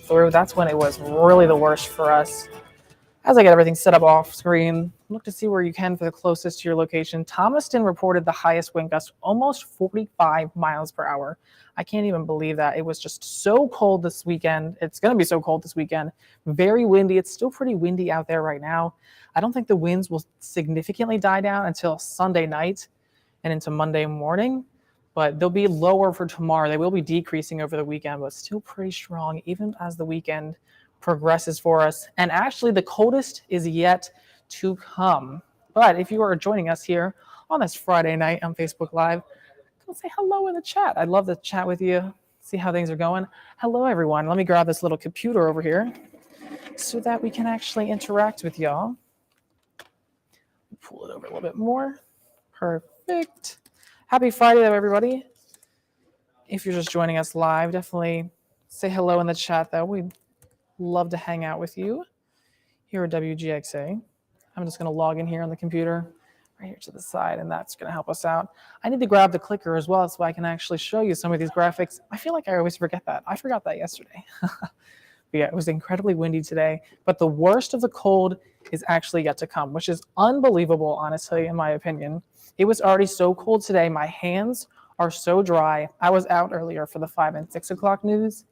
Through, that's when it was really the worst for us. As I get everything set up off screen, look to see where you can for the closest to your location. Thomaston reported the highest wind gust, almost 45 miles per hour. I can't even believe that. It was just so cold this weekend. It's going to be so cold this weekend. Very windy. It's still pretty windy out there right now. I don't think the winds will significantly die down until Sunday night and into Monday morning, but they'll be lower for tomorrow. They will be decreasing over the weekend, but still pretty strong even as the weekend progresses for us. And actually the coldest is yet to come. But if you are joining us here on this Friday night on Facebook Live, go say hello in the chat. I'd love to chat with you, see how things are going. Hello everyone. Let me grab this little computer over here so that we can actually interact with y'all. Pull it over a little bit more. Perfect. Happy Friday though, everybody. If you're just joining us live, definitely say hello in the chat though. We'd love to hang out with you here at WGXA. I'm just going to log in here on the computer right here to the side, and that's going to help us out. I need to grab the clicker as well so I can actually show you some of these graphics. I feel like I always forget that. I forgot that yesterday. But yeah, it was incredibly windy today, but the worst of the cold is actually yet to come, which is unbelievable, honestly, in my opinion. It was already so cold today. My hands are so dry. I was out earlier for the 5 and 6 o'clock news,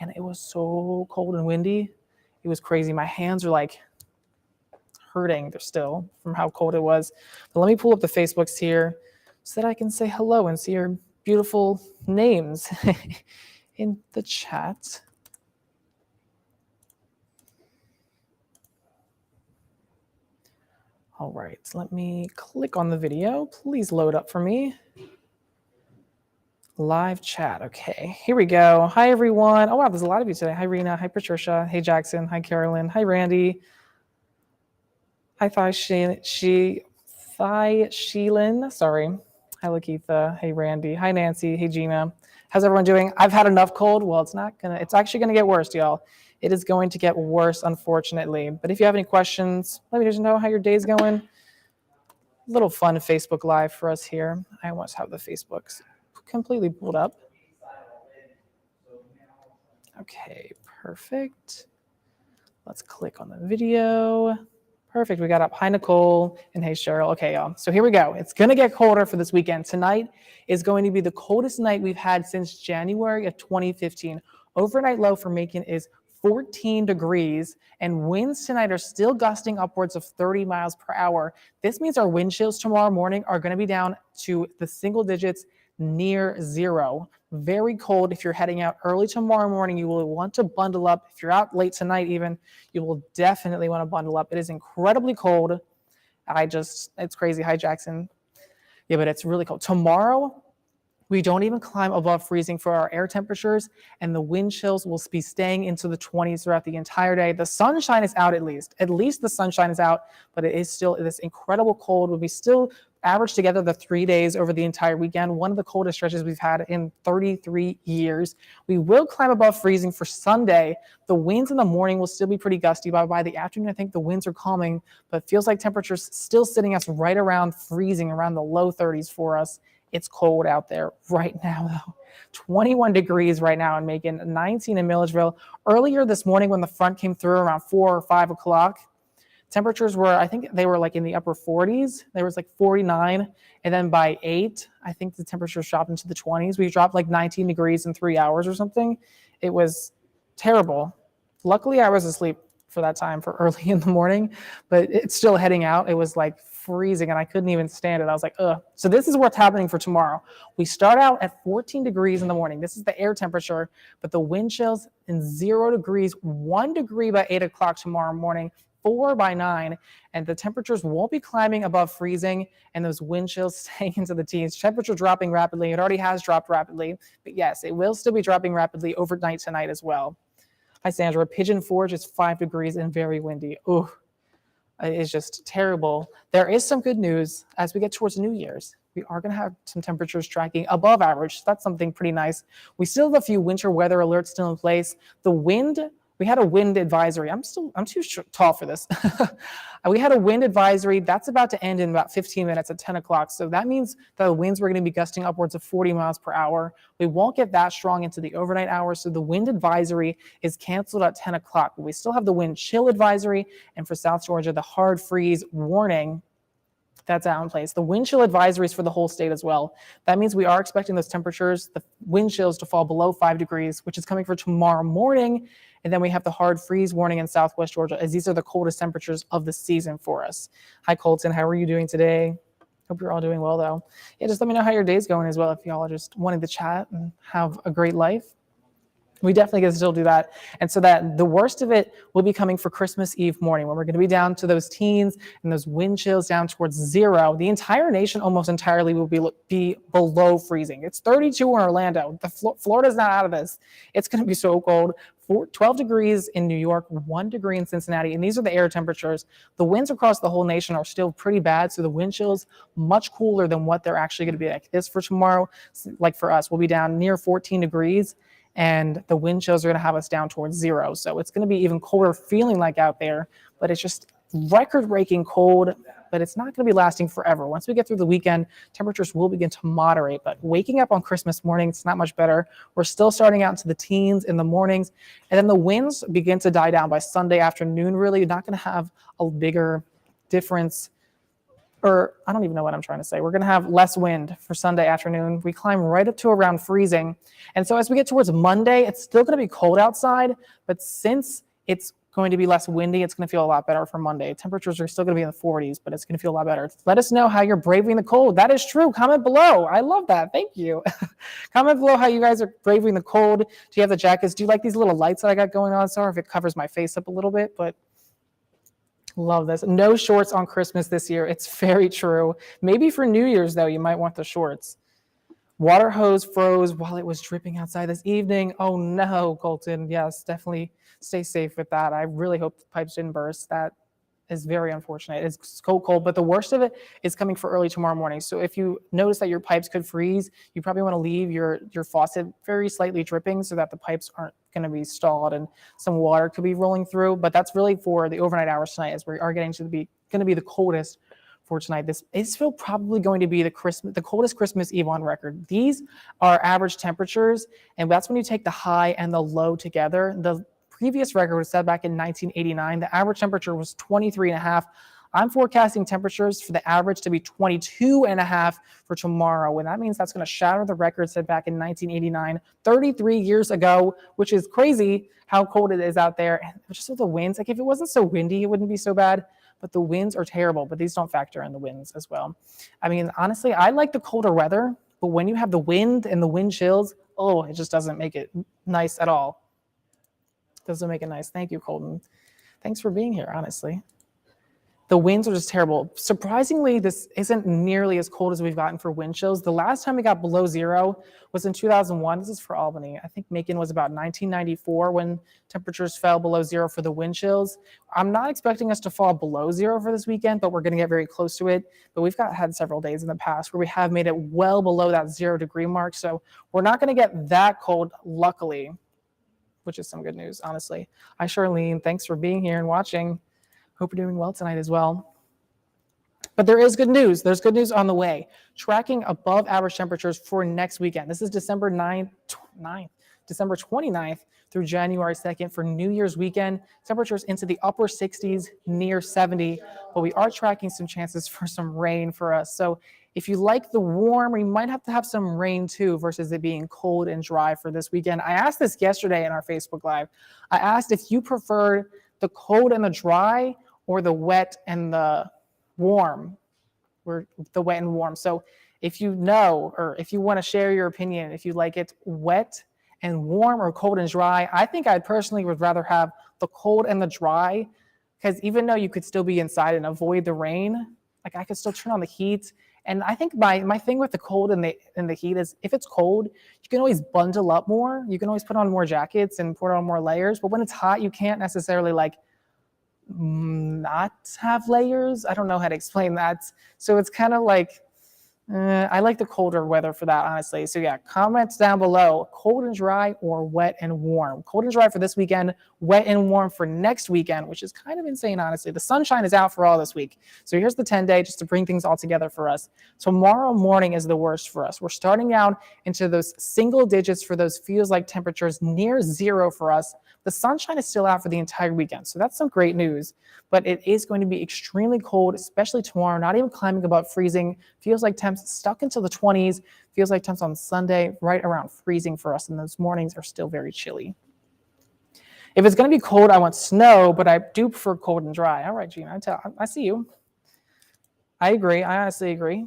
and it was so cold and windy. It was crazy. My hands are like hurting still from how cold it was. But let me pull up the Facebooks here so that I can say hello and see your beautiful names in the chat. All right, let me click on the video. Please load up for me. Live chat. Okay, here we go. Hi, everyone. Oh, wow, there's a lot of you today. Hi, Rena. Hi, Patricia. Hey, Jackson. Hi, Carolyn. Hi, Randy. Hi, Sheelin. Sorry. Hi, Lakeitha. Hey, Randy. Hi, Nancy. Hey, Gina. How's everyone doing? I've had enough cold. Well, it's actually going to get worse, y'all. It is going to get worse, unfortunately. But if you have any questions, let me just know how your day's going. A little fun Facebook Live for us here. I almost have the Facebooks completely pulled up. Okay, perfect. Let's click on the video. Perfect, we got up. Hi, Nicole, and hey, Cheryl. Okay, y'all, so here we go. It's gonna get colder for this weekend. Tonight is going to be the coldest night we've had since January of 2015. Overnight low for Macon is 14 degrees, and winds tonight are still gusting upwards of 30 miles per hour. This means our wind chills tomorrow morning are gonna be down to the single digits, near zero. Very cold. If you're heading out early tomorrow morning, you will want to bundle up. If you're out late tonight even, you will definitely want to bundle up. It is incredibly cold. It's crazy. Hi, Jackson. Yeah, but it's really cold. Tomorrow, we don't even climb above freezing for our air temperatures, and the wind chills will be staying into the 20s throughout the entire day. The sunshine is out at least. At least the sunshine is out, but it is still this incredible cold. We still average together the 3 days over the entire weekend, one of the coldest stretches we've had in 33 years. We will climb above freezing for Sunday. The winds in the morning will still be pretty gusty, but by the afternoon, I think the winds are calming, but it feels like temperatures still sitting us right around freezing, around the low 30s for us. It's cold out there right now, though. 21 degrees right now in Macon, 19 in Milledgeville. Earlier this morning when the front came through around 4 or 5 o'clock, temperatures were, I think they were like in the upper 40s. There was like 49. And then by 8, I think the temperatures dropped into the 20s. We dropped like 19 degrees in 3 hours or something. It was terrible. Luckily, I was asleep for that time for early in the morning, but it's still heading out. It was like freezing and I couldn't even stand it. I was like, ugh. So this is what's happening for tomorrow. We start out at 14 degrees in the morning. This is the air temperature, but the wind chills in 0 degrees, 1 degree by 8 o'clock tomorrow morning, 4 by 9, and the temperatures won't be climbing above freezing, and those wind chills staying into the teens. Temperature dropping rapidly. It already has dropped rapidly, but yes, it will still be dropping rapidly overnight tonight as well. Hi, Sandra. Pigeon Forge is 5 degrees and very windy. Ooh, it is just terrible. There is some good news as we get towards New Year's. We are going to have some temperatures tracking above average. So that's something pretty nice. We still have a few winter weather alerts still in place. The wind, we had a wind advisory. I'm too tall for this. We had a wind advisory. That's about to end in about 15 minutes at 10 o'clock. So that means the winds were going to be gusting upwards of 40 miles per hour. We won't get that strong into the overnight hours. So the wind advisory is canceled at 10 o'clock. But we still have the wind chill advisory. And for South Georgia, the hard freeze warning that's out in place. The wind chill advisories for the whole state as well. That means we are expecting those temperatures, the wind chills to fall below 5 degrees, which is coming for tomorrow morning. And then we have the hard freeze warning in Southwest Georgia, as these are the coldest temperatures of the season for us. Hi, Colton. How are you doing today? Hope you're all doing well, though. Yeah, just let me know how your day's going as well if y'all are just wanting to chat and have a great life. We definitely can still do that. And so that the worst of it will be coming for Christmas Eve morning, when we're going to be down to those teens and those wind chills down towards 0. The entire nation almost entirely will be below freezing. It's 32 in Orlando. Florida's not out of this. It's going to be so cold. 12 degrees in New York, 1 degree in Cincinnati. And these are the air temperatures. The winds across the whole nation are still pretty bad. So the wind chills much cooler than what they're actually going to be like this for tomorrow. Like for us, we'll be down near 14 degrees. And the wind chills are going to have us down towards 0. So it's going to be even colder feeling like out there, but it's just record-breaking cold, but it's not going to be lasting forever. Once we get through the weekend, temperatures will begin to moderate, but waking up on Christmas morning, it's not much better. We're still starting out into the teens in the mornings, and then the winds begin to die down by Sunday afternoon. Really, you're not going to have a bigger difference, or I don't even know what I'm trying to say. We're going to have less wind for Sunday afternoon. We climb right up to around freezing. And so as we get towards Monday, it's still going to be cold outside, but since it's going to be less windy, it's going to feel a lot better for Monday. Temperatures are still going to be in the 40s, but it's going to feel a lot better. Let us know how you're braving the cold. That is true. Comment below. I love that. Thank you. Comment below how you guys are braving the cold. Do you have the jackets? Do you like these little lights that I got going on? Sorry if it covers my face up a little bit, but love this. No shorts on Christmas this year. It's very true. Maybe for New Year's, though, you might want the shorts. Water hose froze while it was dripping outside this evening. Oh, no, Colton. Yes, definitely stay safe with that. I really hope the pipes didn't burst. That is very unfortunate. It's cold, but the worst of it is coming for early tomorrow morning. So if you notice that your pipes could freeze, you probably want to leave your faucet very slightly dripping so that the pipes aren't going to be stalled and some water could be rolling through. But that's really for the overnight hours tonight, as we are getting to be going to be the coldest for tonight. This is still probably going to be the coldest Christmas Eve on record. These are average temperatures, and that's when you take the high and the low together. The previous record was set back in 1989. The average temperature was 23.5. I'm forecasting temperatures for the average to be 22.5 for tomorrow. And that means that's going to shatter the record set back in 1989, 33 years ago, which is crazy how cold it is out there. And just with the winds, like if it wasn't so windy, it wouldn't be so bad. But the winds are terrible, but these don't factor in the winds as well. I mean, honestly, I like the colder weather, but when you have the wind and the wind chills, oh, it just doesn't make it nice at all. Doesn't make it nice. Thank you, Colton. Thanks for being here, honestly. The winds are just terrible. Surprisingly, this isn't nearly as cold as we've gotten for wind chills. The last time we got below 0 was in 2001. This is for Albany. I think Macon was about 1994 when temperatures fell below 0 for the wind chills. I'm not expecting us to fall below 0 for this weekend, but we're going to get very close to it. But we've had several days in the past where we have made it well below that 0 degree mark. So we're not going to get that cold, luckily, which is some good news, honestly. Hi, Charlene. Thanks for being here and watching. Hope you're doing well tonight as well. But there is good news. There's good news on the way. Tracking above average temperatures for next weekend. This is December 29th through January 2nd for New Year's weekend. Temperatures into the upper 60s, near 70. But we are tracking some chances for some rain for us. So if you like the warm, we might have to have some rain too versus it being cold and dry for this weekend. I asked this yesterday in our Facebook Live. I asked if you preferred the cold and the dry or the wet and the warm, or the wet and warm. So if you know, or if you want to share your opinion, if you like it wet and warm or cold and dry, I think I personally would rather have the cold and the dry, because even though you could still be inside and avoid the rain, like I could still turn on the heat. And I think my thing with the cold and the heat is if it's cold, you can always bundle up more. You can always put on more jackets and put on more layers. But when it's hot, you can't necessarily like not have layers. I don't know how to explain that. So it's kind of like, I like the colder weather for that, honestly. So yeah, comments down below, cold and dry or wet and warm. Cold and dry for this weekend, wet and warm for next weekend, which is kind of insane, honestly. The sunshine is out for all this week. So here's the 10-day just to bring things all together for us. Tomorrow morning is the worst for us. We're starting out into those single digits for those feels like temperatures near zero for us. The sunshine is still out for the entire weekend. So that's some great news, but it is going to be extremely cold, especially tomorrow, not even climbing above freezing. Feels like temps stuck into the 20s. Feels like temps on Sunday right around freezing for us. And those mornings are still very chilly. If it's going to be cold, I want snow, but I do prefer cold and dry. All right, Gina, I see you. I agree. I honestly agree.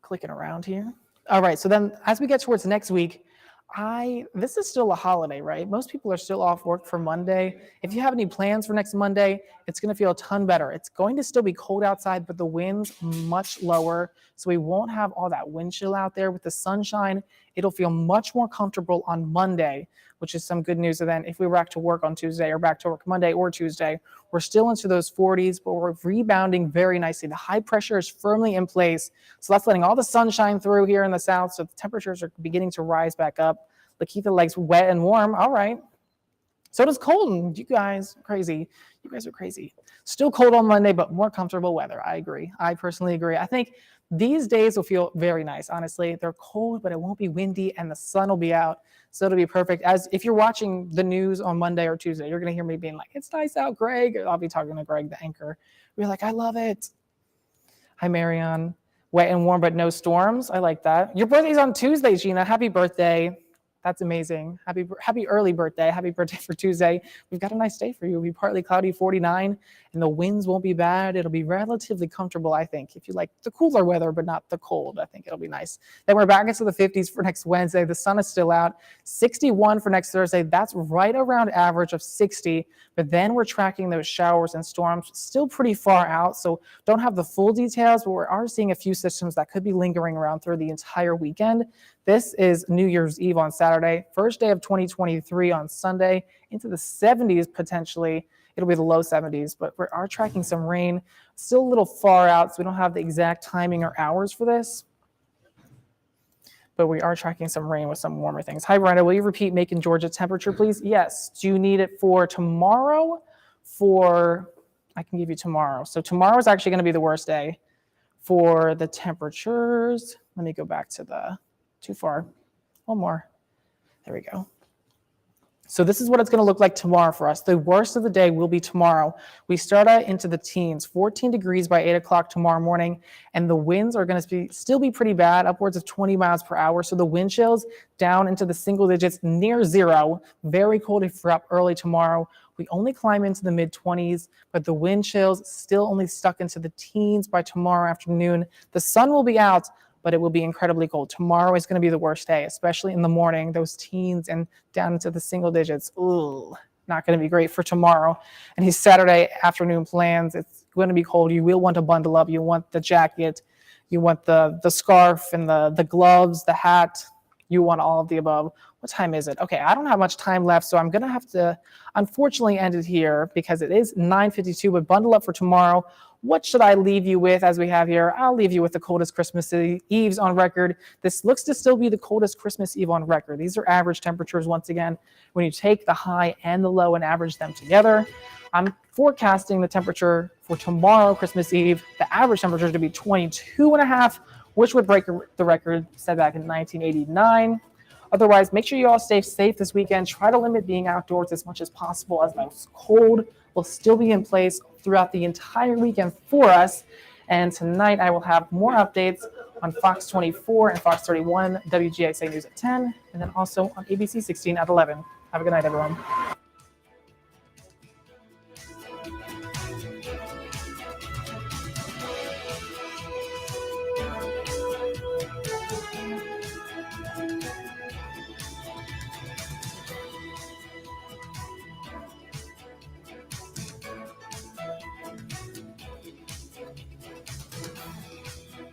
Clicking around here. All right, so then as we get towards next week, this is still a holiday, right? Most people are still off work for Monday. If you have any plans for next Monday, it's going to feel a ton better. It's going to still be cold outside, but the wind's much lower. So we won't have all that wind chill out there with the sunshine. It'll feel much more comfortable on Monday, which is some good news. And then if we were back to work on Tuesday or back to work Monday or Tuesday, we're still into those 40s, but we're rebounding very nicely. The high pressure is firmly in place. So that's letting all the sunshine through here in the south. So the temperatures are beginning to rise back up. Lakeitha likes wet and warm. All right. So does Colton. You guys crazy. You guys are crazy. Still cold on Monday, but more comfortable weather. I agree. I personally agree. I think these days will feel very nice. Honestly, they're cold, but it won't be windy and the sun will be out. So it'll be perfect. As if you're watching the news on Monday or Tuesday, you're going to hear me being like, it's nice out, Greg. I'll be talking to Greg, the anchor. We're like, I love it. Hi, Marianne. Wet and warm, but no storms. I like that. Your birthday's on Tuesday, Gina. Happy birthday. That's amazing. Happy early birthday. Happy birthday for Tuesday. We've got a nice day for you. It'll be partly cloudy, 49, and the winds won't be bad. It'll be relatively comfortable, I think. If you like the cooler weather, but not the cold, I think it'll be nice. Then we're back into the 50s for next Wednesday. The sun is still out. 61 for next Thursday. That's right around average of 60, but then we're tracking those showers and storms still pretty far out, so don't have the full details, but we are seeing a few systems that could be lingering around through the entire weekend. This is New Year's Eve on Saturday, first day of 2023 on Sunday, into the 70s potentially. It'll be the low 70s, but we are tracking some rain. Still a little far out, so we don't have the exact timing or hours for this. But we are tracking some rain with some warmer things. Hi, Miranda, will you repeat Macon, Georgia temperature, please? Yes. Do you need it for tomorrow? I can give you tomorrow. So tomorrow is actually going to be the worst day for the temperatures. Let me go back to too far. One more. There we go. So this is what it's going to look like tomorrow for us. The worst of the day will be tomorrow. We start out into the teens, 14 degrees by 8 o'clock tomorrow morning, and the winds are going to still be pretty bad, upwards of 20 miles per hour. So the wind chills down into the single digits, near zero. Very cold if you're up early tomorrow. We only climb into the mid-20s, but the wind chills still only stuck into the teens by tomorrow afternoon. The sun will be out, but it will be incredibly cold. Tomorrow is going to be the worst day, especially in the morning, those teens and down into the single digits. Ooh, not going to be great for tomorrow. And his Saturday afternoon plans, it's going to be cold. You will want to bundle up. You want the jacket. You want the scarf and the gloves, the hat. You want all of the above. What time is it? Okay, I don't have much time left, so I'm going to have to, unfortunately, end it here because it is 9:52, but bundle up for tomorrow. What should I leave you with as we have here? I'll leave you with the coldest Christmas Eves on record. This looks to still be the coldest Christmas Eve on record. These are average temperatures once again. When you take the high and the low and average them together, I'm forecasting the temperature for tomorrow, Christmas Eve, the average temperature to be 22.5, which would break the record set back in 1989. Otherwise, make sure you all stay safe this weekend. Try to limit being outdoors as much as possible, as the cold will still be in place throughout the entire weekend for us. And tonight I will have more updates on Fox 24 and Fox 31, WGXA News at 10, and then also on ABC 16 at 11. Have a good night, everyone.